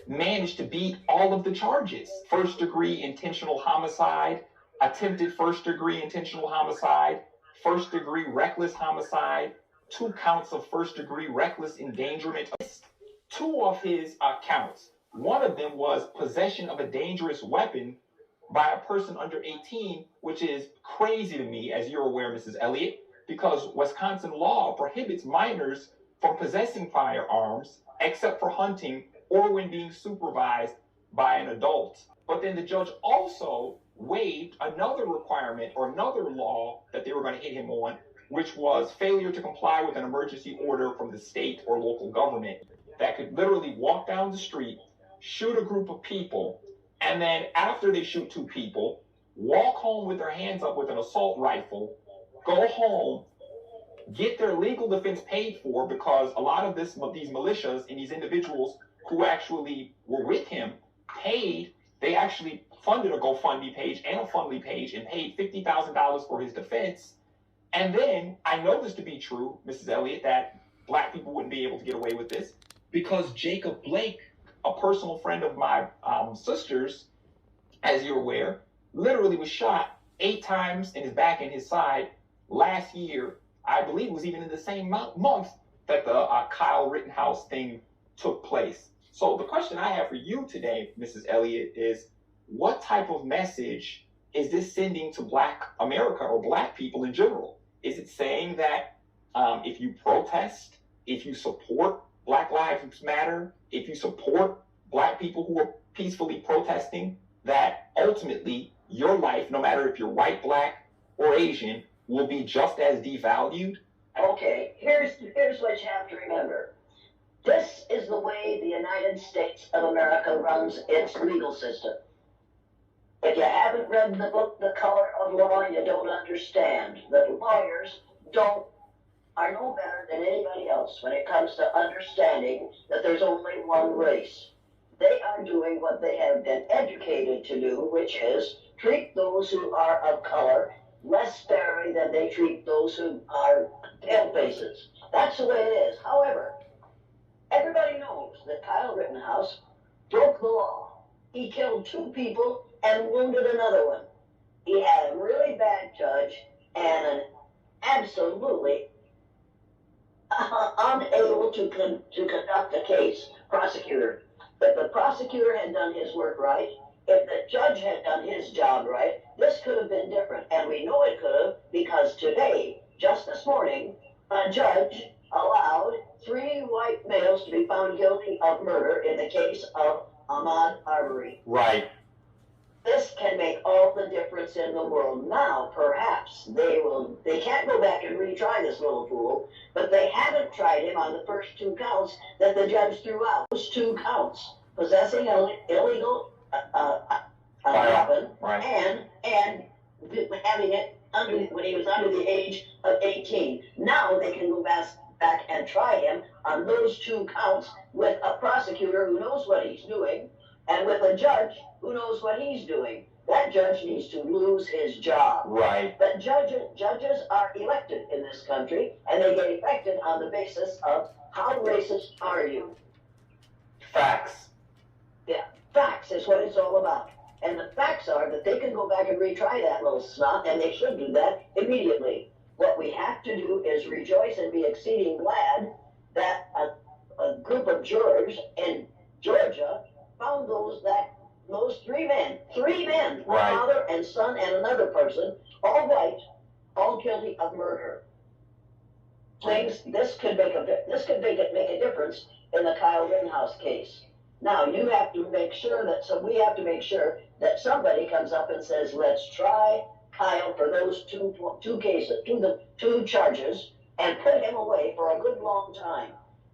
managed to beat all of the charges. First-degree intentional homicide, attempted first-degree intentional homicide, first-degree reckless homicide, 2 counts of first-degree reckless endangerment. 2 of his counts. One of them was possession of a dangerous weapon by a person under 18, which is crazy to me, as you're aware, Mrs. Elliott, because Wisconsin law prohibits minors from possessing firearms except for hunting or when being supervised by an adult. But then the judge also waived another requirement or another law that they were going to hit him on, which was failure to comply with an emergency order from the state or local government that could literally walk down the street, shoot a group of people, and then after they shoot 2 people, walk home with their hands up with an assault rifle, go home, get their legal defense paid for, because a lot of these militias and these individuals who actually were with him paid, they actually funded a GoFundMe page and a Fundly page and paid $50,000 for his defense. And then I know this to be true, Mrs. Elliott, that black people wouldn't be able to get away with this because Jacob Blake, a personal friend of my sister's, as you're aware, literally was shot 8 times in his back and his side last year. I believe it was even in the same month that the Kyle Rittenhouse thing took place. So the question I have for you today, Mrs. Elliott, is what type of message is this sending to Black America or Black people in general? Is it saying that if you protest, if you support Black Lives Matter, if you support Black people who are peacefully protesting, that ultimately your life, no matter if you're white, Black, or Asian, will be just as devalued? Okay, here's what you have to remember. This is the way the United States of America runs its legal system. If you haven't read the book, The Color of Law, you don't understand that lawyers are no better than anybody else when it comes to understanding that there's only one race. They are doing what they have been educated to do, which is treat those who are of color less fairly than they treat those who are pale faces. That's the way it is. However, everybody knows that Kyle Rittenhouse broke the law. He killed 2 people and wounded another one. He had a really bad judge and an absolutely unable to conduct a case prosecutor. If the prosecutor had done his work right, if the judge had done his job right, this could have been different. And we know it could have because today, just this morning, a judge allowed 3 white males to be found guilty of murder in the case of Ahmaud Arbery. Right. This can make all the difference in the world. Now, perhaps they can't go back and retry this little fool, but they haven't tried him on the first 2 counts that the judge threw out. Those 2 counts, possessing an illegal weapon, right, and having it when he was under the age of 18. Now they can go back and try him on those 2 counts with a prosecutor who knows what he's doing and with a judge who knows what he's doing. That judge needs to lose his job. Right. But judges are elected in this country, and they get elected on the basis of how racist are you? Facts. Yeah, facts is what it's all about. And the facts are that they can go back and retry that little snot, and they should do that immediately. What we have to do is rejoice and be exceeding glad that a group of jurors in Georgia found those 3 men, right, father and son and another person, all white, all guilty of murder. This could make a difference in the Kyle Rittenhouse case. Now you have to make sure we have to make sure that somebody comes up and says, let's try Kyle for those 2 cases, 2 charges, and put him away for a good long time.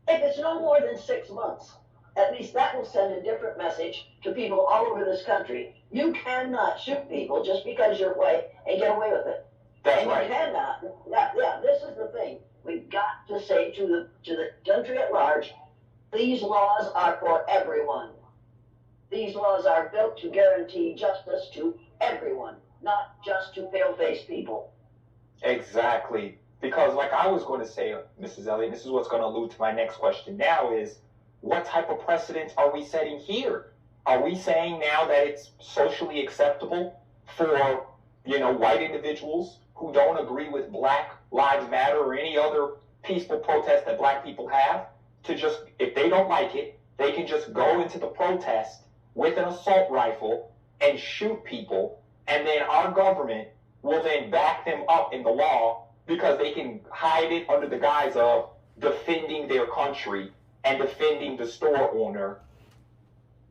If it's no more than 6 months, at least that will send a different message to people all over this country. You cannot shoot people just because you're white and get away with it. That's and right. You cannot. Yeah, this is the thing. We've got to say to the country at large, these laws are for everyone. These laws are built to guarantee justice to everyone, not just to pale-faced people. Exactly. Because like I was going to say, Mrs. Elliott, this is what's going to allude to my next question now is, what type of precedents are we setting here? Are we saying now that it's socially acceptable for, white individuals who don't agree with Black Lives Matter or any other peaceful protest that Black people have to just, if they don't like it, they can just go into the protest with an assault rifle and shoot people, and then our government will then back them up in the law because they can hide it under the guise of defending their country and defending the store owner.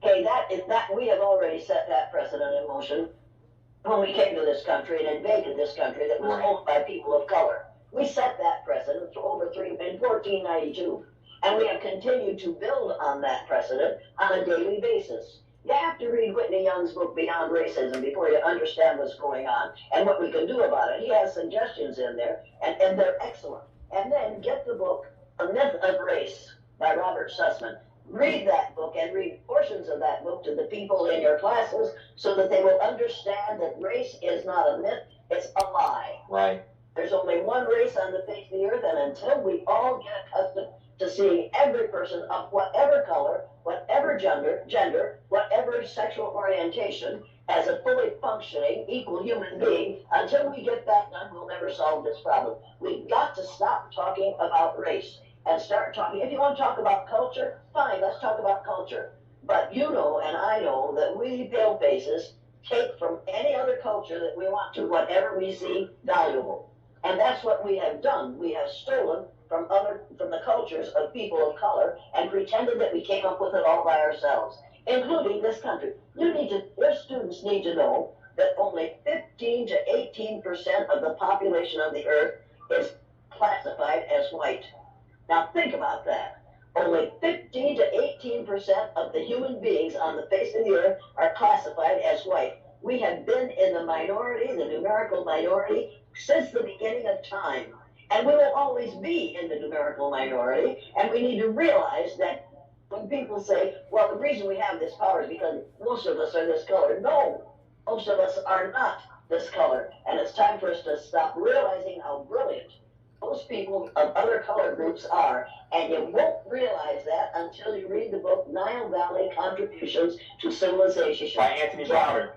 Okay, that we have already set that precedent in motion when we came to this country and invaded this country that was owned by people of color. We set that precedent in 1492, and we have continued to build on that precedent on a daily basis. You have to read Whitney Young's book, Beyond Racism, before you understand what's going on and what we can do about it. He has suggestions in there, and they're excellent. And then get the book, A Myth of Race, by Robert Sussman. Read that book and read portions of that book to the people in your classes so that they will understand that race is not a myth, it's a lie. Right. There's only one race on the face of the earth, and until we all get accustomed to seeing every person of whatever color, whatever gender, whatever sexual orientation as a fully functioning, equal human being, until we get that done, we'll never solve this problem. We've got to stop talking about race and start talking. If you want to talk about culture, fine, let's talk about culture. But you know and I know that we pale faces take from any other culture that we want to whatever we see valuable. And that's what we have done. We have stolen from the cultures of people of color and pretended that we came up with it all by ourselves, including this country. Your students need to know that only 15 to 18% of the population of the earth is classified as white. Now think about that. Only 15 to 18% of the human beings on the face of the earth are classified as white. We have been in the minority, the numerical minority, since the beginning of time. And we will always be in the numerical minority. And we need to realize that when people say, well, the reason we have this power is because most of us are this color. No, most of us are not this color. And it's time for us to stop realizing how brilliant most people of other color groups are. And you won't realize that until you read the book Nile Valley Contributions to Civilization by Anthony Browner.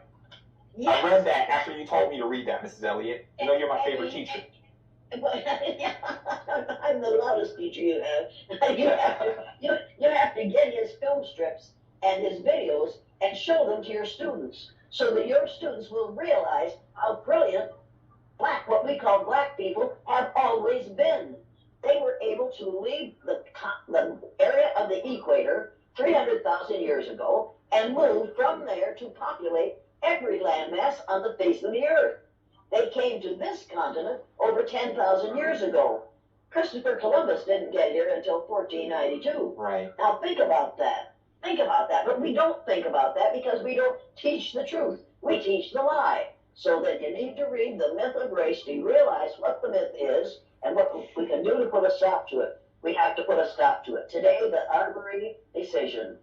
Yes. I read that after you told me to read that, Mrs. Elliott. You know you're my favorite teacher. I'm the loudest teacher you have. You have to get his film strips and his videos and show them to your students so that your students will realize how brilliant what we call black people have always been. They were able to leave the area of the equator 300,000 years ago and move from there to populate every landmass on the face of the earth. They came to this continent over 10,000 years ago. Christopher Columbus didn't get here until 1492. Right. Now think about that. Think about that. But we don't think about that because we don't teach the truth. We teach the lie. So that you need to read The Myth of Race to realize what the myth is and what we can do to put a stop to it. We have to put a stop to it. Today, the Arbery decision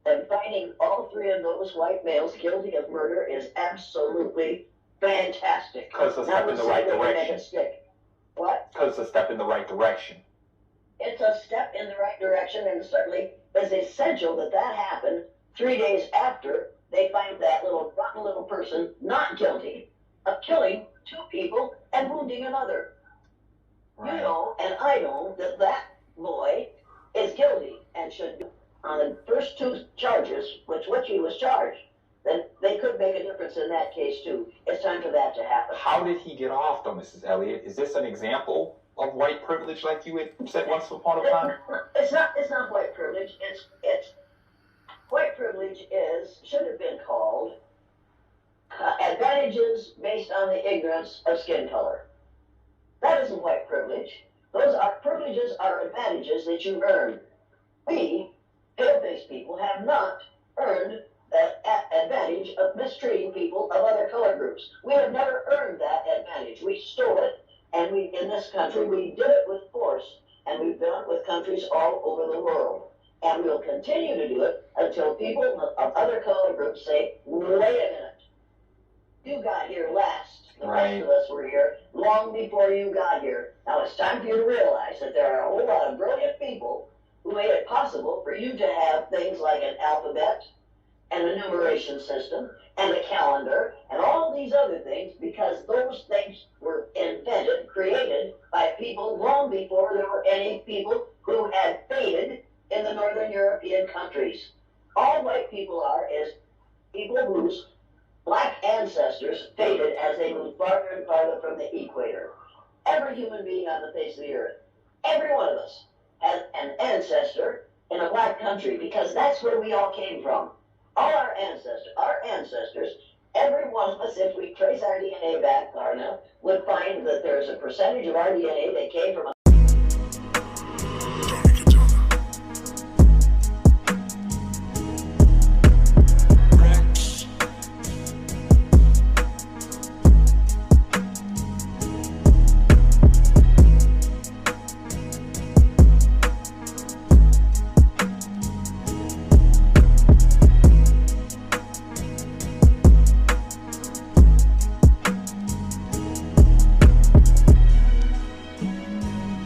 and finding all three of those white males guilty of murder is absolutely fantastic. Because it's a step in the right direction. What? Because it's a step in the right direction. It's a step in the right direction, and certainly is essential that that happened 3 days after they find that rotten little person not guilty of killing 2 people and wounding another. Right. You know, and I know that that boy is guilty and should, on the first 2 charges, which he was charged, then they could make a difference in that case too. It's time for that to happen. How did he get off, though, Mrs. Elliott? Is this an example of white privilege, like you had said once upon a time? It's not white privilege. It's white privilege should have been called advantages based on the ignorance of skin color. That isn't white privilege. Those are privileges, are advantages that you earn. We, pale-faced people, have not earned that advantage of mistreating people of other color groups. We have never earned that advantage. We stole it, and in this country, we did it with force, and we've done it with countries all over the world. And we'll continue to do it until people of other color groups say, wait a minute, you got here last. The rest of us were here long before you got here. Now it's time for you to realize that there are a whole lot of brilliant people who made it possible for you to have things like an alphabet and a numeration system and a calendar and all these other things, because those things were invented, created by people long before there were any people who had faded in the Northern European countries. All white people are is people whose black ancestors faded as they moved farther and farther from the equator. Every human being on the face of the earth, every one of us, has an ancestor in a black country, because that's where we all came from. All our ancestors, every one of us, if we trace our DNA back far enough, would find that there's a percentage of our DNA that came from